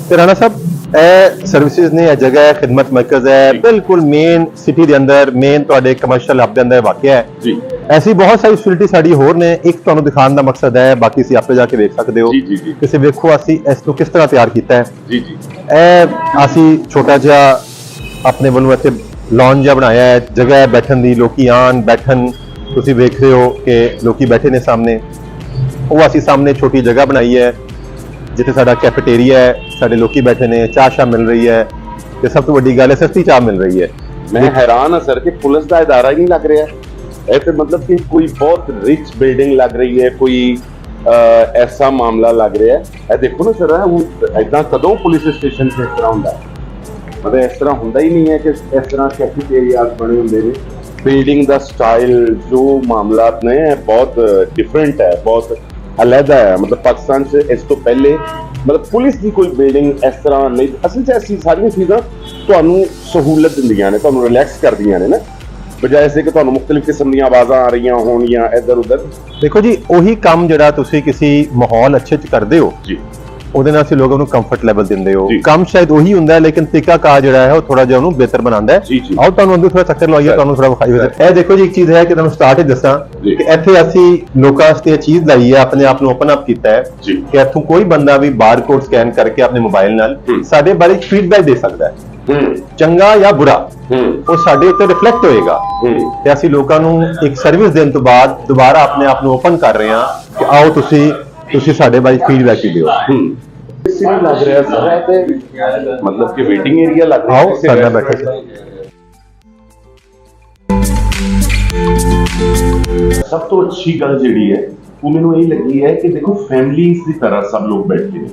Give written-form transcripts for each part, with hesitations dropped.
ਤੇ ਰਾਣਾ ਸਾਹਿਬ ਇਹ ਸਰਵਿਸਿਜ਼ ਨੇ, ਇਹ ਜਗ੍ਹਾ ਹੈ, ਖਿਦਮਤ ਮਰਕਜ਼ ਹੈ, ਬਿਲਕੁਲ ਮੇਨ ਸਿਟੀ ਦੇ ਅੰਦਰ, ਮੇਨ ਤੁਹਾਡੇ ਕਮਰਸ਼ੀਅਲ ਹੱਬ ਦੇ ਅੰਦਰ ਵਾਕਿਆ ਹੈ ਜੀ। ਐਸੀ ਬਹੁਤ ਸਾਰੀ ਫੈਸਿਲਿਟੀ ਸਾਡੀ ਹੋਰ ਨੇ, ਇੱਕ ਤੁਹਾਨੂੰ ਦਿਖਾਉਣ ਦਾ ਮਕਸਦ ਹੈ, ਬਾਕੀ ਤੁਸੀਂ ਆਪੇ ਜਾ ਕੇ ਵੇਖ ਸਕਦੇ ਹੋ। ਕਿਸੇ ਵੇਖੋ ਅਸੀਂ ਇਸ ਨੂੰ ਕਿਸ ਤਰ੍ਹਾਂ ਤਿਆਰ ਕੀਤਾ ਹੈ। ਇਹ ਅਸੀਂ ਛੋਟਾ ਜਿਹਾ ਆਪਣੇ ਵੱਲੋਂ ਇੱਥੇ ਲੌਨ ਜਿਹਾ ਬਣਾਇਆ ਹੈ, ਜਗ੍ਹਾ ਹੈ ਬੈਠਣ ਦੀ, ਲੋਕੀ ਆਣ ਬੈਠਣ। ਤੁਸੀਂ ਵੇਖ ਰਹੇ ਹੋ ਕਿ ਲੋਕੀ ਬੈਠੇ ਨੇ ਸਾਹਮਣੇ, ਉਹ ਅਸੀਂ ਸਾਹਮਣੇ ਛੋਟੀ ਜਗ੍ਹਾ ਬਣਾਈ ਹੈ ਜਿੱਥੇ ਸਾਡਾ ਕੈਫੇਟੇਰੀਆ ਹੈ, ਸਾਡੇ ਲੋਕੀ ਬੈਠੇ ਨੇ, ਚਾਹ ਸ਼ਾਹ ਮਿਲ ਰਹੀ ਹੈ ਤੇ ਸਭ ਤੋਂ ਵੱਡੀ ਗੱਲ ਹੈ ਸਸਤੀ ਚਾਹ ਮਿਲ ਰਹੀ ਹੈ। मैं हैरान हाँ सर कि पुलिस का इदारा ही नहीं लग रहा है। ऐसे मतलब कि कोई बहुत रिच बिल्डिंग लग रही है, कोई ऐसा मामला लग रहा है। ये देखो ना सर, इतना कदों पुलिस स्टेशन से इस तरह होंगे, मतलब इस तरह होंगे ही नहीं है कि इस तरह कैफेटेरियाज बने होंगे ने। बिल्डिंग का स्टाइल जो मामला ने बहुत डिफरेंट है, बहुत अलहदा है। मतलब पाकिस्तान से इस तो पहले मतलब पुलिस की कोई बिल्डिंग इस तरह नहीं। असल च ऐसी सारी चीज़ां ਤੁਹਾਨੂੰ सहूलत ਦਿੰਦੀਆਂ ਨੇ, ਤੁਹਾਨੂੰ ਰਿਲੈਕਸ ਕਰਦੀਆਂ ਨੇ ਨਾ, ਬਜਾਏ ਸੇ ਕਿ ਤੁਹਾਨੂੰ ਮੁxtਲਿਫ ਕਿਸਮ ਦੀਆਂ ਆਵਾਜ਼ਾਂ ਆ ਰਹੀਆਂ ਹੋਣ ਜਾਂ ਇੱਧਰ ਉੱਧਰ। ਦੇਖੋ ਜੀ, ਉਹੀ ਕੰਮ ਜਿਹੜਾ ਤੁਸੀਂ ਕਿਸੇ ਮਾਹੌਲ ਅੱਛੇ ਚ ਕਰਦੇ ਹੋ ਜੀ, ਉਹਦੇ ਨਾਲ ਅਸੀਂ ਲੋਕਾਂ ਨੂੰ ਕੰਫਰਟ ਲੈਵਲ ਦਿੰਦੇ ਹੋ। ਕੰਮ ਸ਼ਾਇਦ ਉਹੀ ਹੁੰਦਾ ਹੈ, ਲੇਕਿਨ ਤਰੀਕਾ ਕਾਰ ਜਿਹੜਾ ਹੈ ਉਹ ਥੋੜਾ ਜਿਹਾ ਉਹਨੂੰ ਬਿਹਤਰ ਬਣਾਉਂਦਾ ਹੈ। ਆਓ ਤੁਹਾਨੂੰ ਅੰਦਰ ਥੋੜਾ ਚੱਕਰ ਲਵਾਈਏ, ਤੁਹਾਨੂੰ ਥੋੜਾ ਵਿਖਾਈਏ। ਇਹ ਦੇਖੋ ਜੀ, ਇੱਕ ਚੀਜ਼ ਹੈ ਕਿ ਤੁਹਾਨੂੰ ਸਟਾਰਟ ਹੀ ਦੱਸਾਂ ਕਿ ਇੱਥੇ ਅਸੀਂ ਲੋਕਾਂ ਵਾਸਤੇ ਇਹ ਚੀਜ਼ ਲਾਈ ਹੈ, ਆਪਣੇ ਆਪ ਨੂੰ ਓਪਨ ਅਪ ਕੀਤਾ ਹੈ ਕਿ ਇੱਥੋਂ ਕੋਈ ਬੰਦਾ ਵੀ ਬਾਰਕੋਡ ਸਕੈਨ ਕਰਕੇ ਆਪਣੇ ਮੋਬਾਈਲ ਨਾਲ ਸਾਡੇ ਬਾਰੇ ਫੀਡਬੈਕ ਦੇ ਸਕਦਾ ਹੈ, ਚੰਗਾ ਜਾਂ ਬੁਰਾ, ਉਹ ਸਾਡੇ ਉੱਤੇ ਰਿਫਲੈਕਟ ਹੋਏਗਾ। ਤੇ ਅਸੀਂ ਲੋਕਾਂ ਨੂੰ ਇੱਕ ਸਰਵਿਸ ਦੇਣ ਤੋਂ ਬਾਅਦ ਦੁਬਾਰਾ ਆਪਣੇ ਆਪ ਨੂੰ ਓਪਨ ਕਰ ਰਹੇ ਹਾਂ ਕਿ ਆਓ ਤੁਸੀਂ ਸਾਡੇ ਬਾਰੇ ਫੀਡਬੈਕ ਹੀ ਦਿਓ। लग रहा है सर, मतलब कि वेटिंग एरिया लग रहा है। आओ सादा बैठे से। सब तो अच्छी गल जी है वो मैंने यही लगी है कि देखो फैमिलीज की तरह सब लोग बैठे हैं,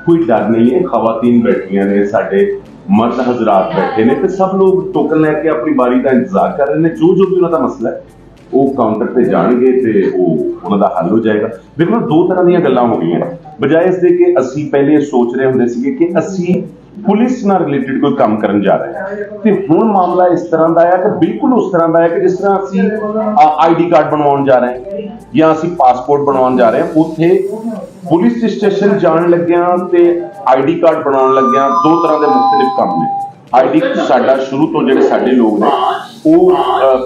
कोई डर नहीं है। खवातीन बैठिया ने, साडे मर्द हजरात बैठे ने, तो सब लोग टोकन लैके अपनी बारी का इंतजार कर रहे हैं। जो भी उन्होंने मसला है वो काउंटर पे जाएंगे तो उन्होंने हल हो जाएगा। देखो दो तरह दी गल्लां हो गई, बजाय इसके कि असी पहले सोच रहे होंगे सी कि असी पुलिस नाल रिलेटेड कोई काम करन जा रहे हैं, तो हुण मामला इस तरह का है कि बिल्कुल उस तरह का है कि जिस तरह असी आईडी कार्ड बनवाउण जा रहे हैं या असी पासपोर्ट बनवाउण जा रहे हैं। उत्थे पुलिस स्टेशन जाण लग्गियां ते आईडी कार्ड बनाउण लग्गियां दो तरह के मुख्तलिफ काम ने। आईडी साडा शुरू तो जिहड़े साडे लोग ने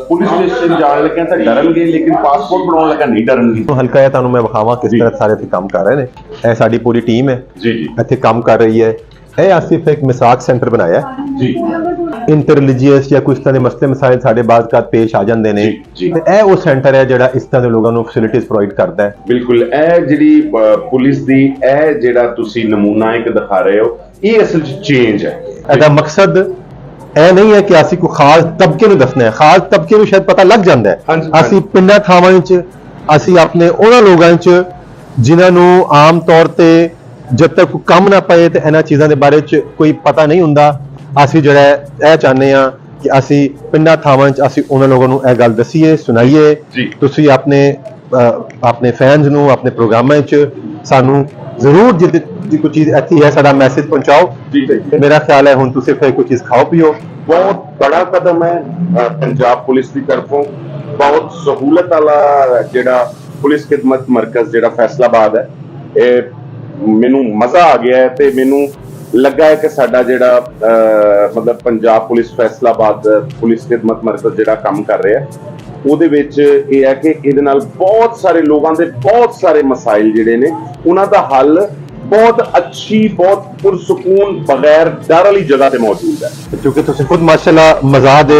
पुलिस स्टेशन जाण लगे तो डरनगे, लेकिन पासपोर्ट बनाउण लगा नहीं डरनगे। हल्का है तुहानूं मैं विखावां किस तरह सारे इत्थे काम कर रहे ने। ਇਹ ਸਾਡੀ ਪੂਰੀ ਟੀਮ ਹੈ जी जी, ਇੱਥੇ ਕੰਮ ਕਰ ਰਹੀ ਹੈ। ਇਹ ਅਸੀਂ ਇੱਕ ਮਿਸਾਕ ਸੈਂਟਰ ਬਣਾਇਆ ਜੀ। ਇੰਟਰ ਰਿਲੀਜੀਅਸ ਜਾਂ ਕੁਝ ਤਰ੍ਹਾਂ ਦੇ ਮਸਲੇ ਮਸਾਇਲ ਸਾਡੇ ਬਾਜ਼ਕਾਤ ਪੇਸ਼ ਆ ਜਾਂਦੇ ਨੇ, ਤੇ ਇਹ ਉਹ ਸੈਂਟਰ ਹੈ ਜਿਹੜਾ ਇਸ ਤਰ੍ਹਾਂ ਦੇ ਲੋਕਾਂ ਨੂੰ ਫੈਸਿਲਿਟੀਜ਼ ਪ੍ਰੋਵਾਈਡ ਕਰਦਾ ਹੈ। ਬਿਲਕੁਲ ਇਹ ਜਿਹੜੀ ਪੁਲਿਸ ਦੀ ਇਹ ਜਿਹੜਾ ਤੁਸੀਂ ਨਮੂਨਾ ਇੱਕ ਦਿਖਾ ਰਹੇ ਹੋ, ਇਹ ਅਸਲ 'ਚ ਚੇਂਜ ਹੈ। ਇਹਦਾ ਮਕਸਦ ਇਹ ਨਹੀਂ ਹੈ ਕਿ ਅਸੀਂ ਕੋਈ ਖਾਸ ਤਬਕੇ ਨੂੰ ਦੱਸਣਾ ਹੈ। ਖਾਸ ਤਬਕੇ ਨੂੰ ਸ਼ਾਇਦ ਪਤਾ ਲੱਗ ਜਾਂਦਾ ਹੈ। ਅਸੀਂ ਪਿੰਡਾਂ ਥਾਵਾਂ ਵਿੱਚ, ਅਸੀਂ ਆਪਣੇ ਉਹਨਾਂ ਲੋਕਾਂ 'ਚ ਜਿਨ੍ਹਾਂ ਨੂੰ ਆਮ ਤੌਰ ਤੇ ਜਦ ਤੱਕ ਕੋਈ ਕੰਮ ਨਾ ਪਏ ਤੇ ਇਹਨਾਂ ਚੀਜ਼ਾਂ ਦੇ ਬਾਰੇ 'ਚ ਕੋਈ ਪਤਾ ਨਹੀਂ ਹੁੰਦਾ, ਅਸੀਂ ਜਿਹੜਾ ਇਹ ਚਾਹੁੰਦੇ ਹਾਂ ਕਿ ਅਸੀਂ ਪਿੰਡਾਂ ਥਾਵਾਂ 'ਚ ਅਸੀਂ ਉਹਨਾਂ ਲੋਕਾਂ ਨੂੰ ਇਹ ਗੱਲ ਦੱਸੀਏ, ਸੁਣਾਈਏ। ਤੁਸੀਂ ਆਪਣੇ ਫੈਨਸ ਨੂੰ ਆਪਣੇ ਪ੍ਰੋਗਰਾਮਾਂ 'ਚ ਸਾਨੂੰ ਜ਼ਰੂਰ ਜੇ ਕੋਈ ਚੀਜ਼ अच्छी है साडा मैसेज पहुंचाओ। मेरा ख्याल है हुण तुसीं फिर कोई चीज़ खाओ पियो। बहुत बड़ा कदम है पंजाब पुलिस की तरफों, बहुत सहूलत वाला जिहड़ा पुलिस खिदमत मरकज जिहड़ा फैसलाबाद है, मैनू मज़ा आ गया है। तो मैनू लगा है कि साडा जिहड़ा मतलब पंजाब पुलिस फैसलाबाद पुलिस खिदमत मरकज जिहड़ा काम कर रहा है, ਉਹਦੇ ਵਿੱਚ ਇਹ ਹੈ ਕਿ ਇਹਦੇ ਨਾਲ ਬਹੁਤ ਸਾਰੇ ਲੋਕਾਂ ਦੇ ਬਹੁਤ ਸਾਰੇ ਮਸਾਇਲ ਜਿਹੜੇ ਨੇ ਉਹਨਾਂ ਦਾ ਹੱਲ ਬਹੁਤ ਅੱਛੀ, ਬਹੁਤ ਪੁਰਸਕੂਨ, ਬਗੈਰ ਡਰ ਵਾਲੀ ਜਗ੍ਹਾ ਤੇ ਮੌਜੂਦ ਹੈ। ਕਿਉਂਕਿ ਤੁਸੀਂ ਖੁਦ ਮਾਸ਼ਾਅੱਲਾ ਮਜ਼ਾਹ ਦੇ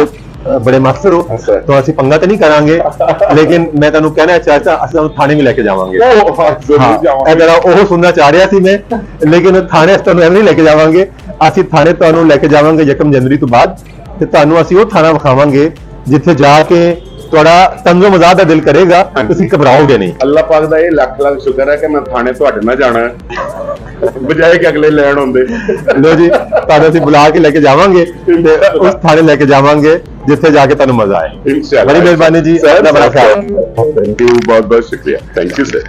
ਬੜੇ ਮਾਸਟਰ ਹੋ, ਤਾਂ ਅਸੀਂ ਪੰਗਾ ਤਾਂ ਨਹੀਂ ਕਰਾਂਗੇ, ਲੇਕਿਨ ਮੈਂ ਤੁਹਾਨੂੰ ਕਹਿਣਾ ਚਾਹਤਾ ਅਸੀਂ ਤੁਹਾਨੂੰ ਥਾਣੇ ਵੀ ਲੈ ਕੇ ਜਾਵਾਂਗੇ। ਇਹ ਜਰਾ ਉਹ ਸੁਣਨਾ ਚਾਹ ਰਿਹਾ ਸੀ ਮੈਂ, ਲੇਕਿਨ ਥਾਣੇ ਤੁਹਾਨੂੰ ਐਵੇਂ ਨਹੀਂ ਲੈ ਕੇ ਜਾਵਾਂਗੇ। ਅਸੀਂ ਥਾਣੇ ਤੁਹਾਨੂੰ ਲੈ ਕੇ ਜਾਵਾਂਗੇ 1 ਜਨਵਰੀ ਤੋਂ ਬਾਅਦ, ਤੇ ਤੁਹਾਨੂੰ ਅਸੀਂ ਉਹ ਥਾਣਾ ਵਿਖਾਵਾਂਗੇ ਜਿੱਥੇ ਜਾ ਕੇ ਤੁਹਾਡਾ ਤੰਜ਼ੋ ਮਜ਼ਾਕ ਦਾ ਦਿਲ ਕਰੇਗਾ, ਤੁਸੀਂ ਘਬਰਾਓਗੇ ਨਹੀਂ। ਅੱਲਾਹ ਪਾਕ ਦਾ ਇਹ ਲੱਖ ਲੱਖ ਸ਼ੁਕਰ ਹੈ ਕਿ ਮੈਂ ਥਾਣੇ ਤੁਹਾਡੇ ਨਾਲ ਜਾਣਾ ਬਜਾਏ ਕਿ ਅਗਲੇ ਲੈਣ ਹੁੰਦੇ। ਲੋ ਜੀ, ਤੁਹਾਨੂੰ ਅਸੀਂ ਬੁਲਾ ਕੇ ਲੈ ਕੇ ਜਾਵਾਂਗੇ ਤੇ ਉਸ ਥਾਣੇ ਲੈ ਕੇ ਜਾਵਾਂਗੇ ਜਿੱਥੇ ਜਾ ਕੇ ਤੁਹਾਨੂੰ ਮਜ਼ਾ ਆਏ। इंशाअल्लाह। ਬੜੀ ਮਿਹਰਬਾਨੀ ਜੀ, सर, बड़ा ख्याल। थैंक यू, बहुत बहुत शुक्रिया। Thank you sir.